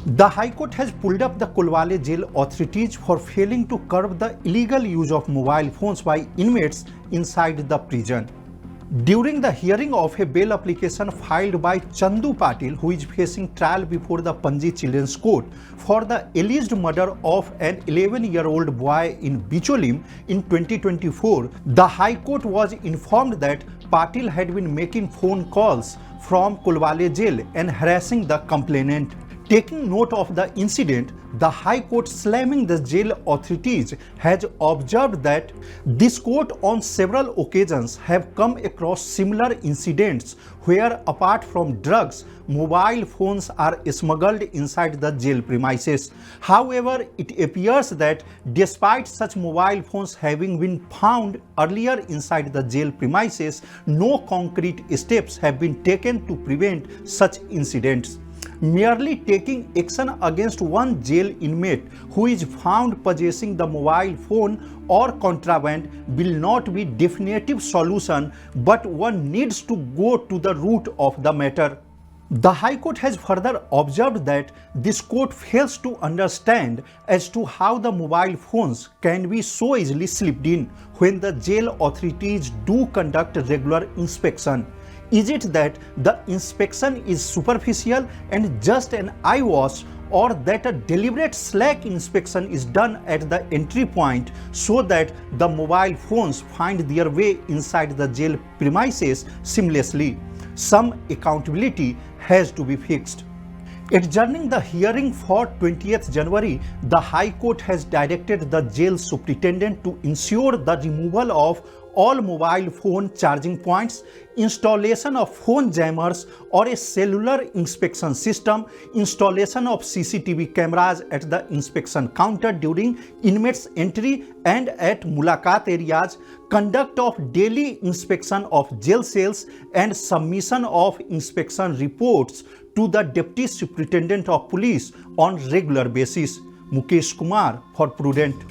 The High Court has pulled up the Colvale jail authorities for failing to curb the illegal use of mobile phones by inmates inside the prison. During the hearing of a bail application filed by Chandu Patil, who is facing trial before the Panji Children's Court for the alleged murder of an 11-year-old boy in Bicholim in 2024, the High Court was informed that Patil had been making phone calls from Colvale jail and harassing the complainant. Taking note of the incident, the High Court, slamming the jail authorities, has observed that this court on several occasions have come across similar incidents where, apart from drugs, mobile phones are smuggled inside the jail premises. However, it appears that despite such mobile phones having been found earlier inside the jail premises, no concrete steps have been taken to prevent such incidents. Merely taking action against one jail inmate who is found possessing the mobile phone or contraband will not be a definitive solution, but one needs to go to the root of the matter. The High Court has further observed that this court fails to understand as to how the mobile phones can be so easily slipped in when the jail authorities do conduct regular inspection. Is it that the inspection is superficial and just an eye wash, or that a deliberate slack inspection is done at the entry point so that the mobile phones find their way inside the jail premises seamlessly? Some accountability has to be fixed. Adjourning the hearing for 20th January, the High Court has directed the jail superintendent to ensure the removal of all mobile phone charging points, installation of phone jammers or a cellular inspection system, installation of CCTV cameras at the inspection counter during inmates' entry and at Mulakat areas, conduct of daily inspection of jail cells, and submission of inspection reports to the Deputy Superintendent of Police on regular basis. Mukesh Kumar for Prudent.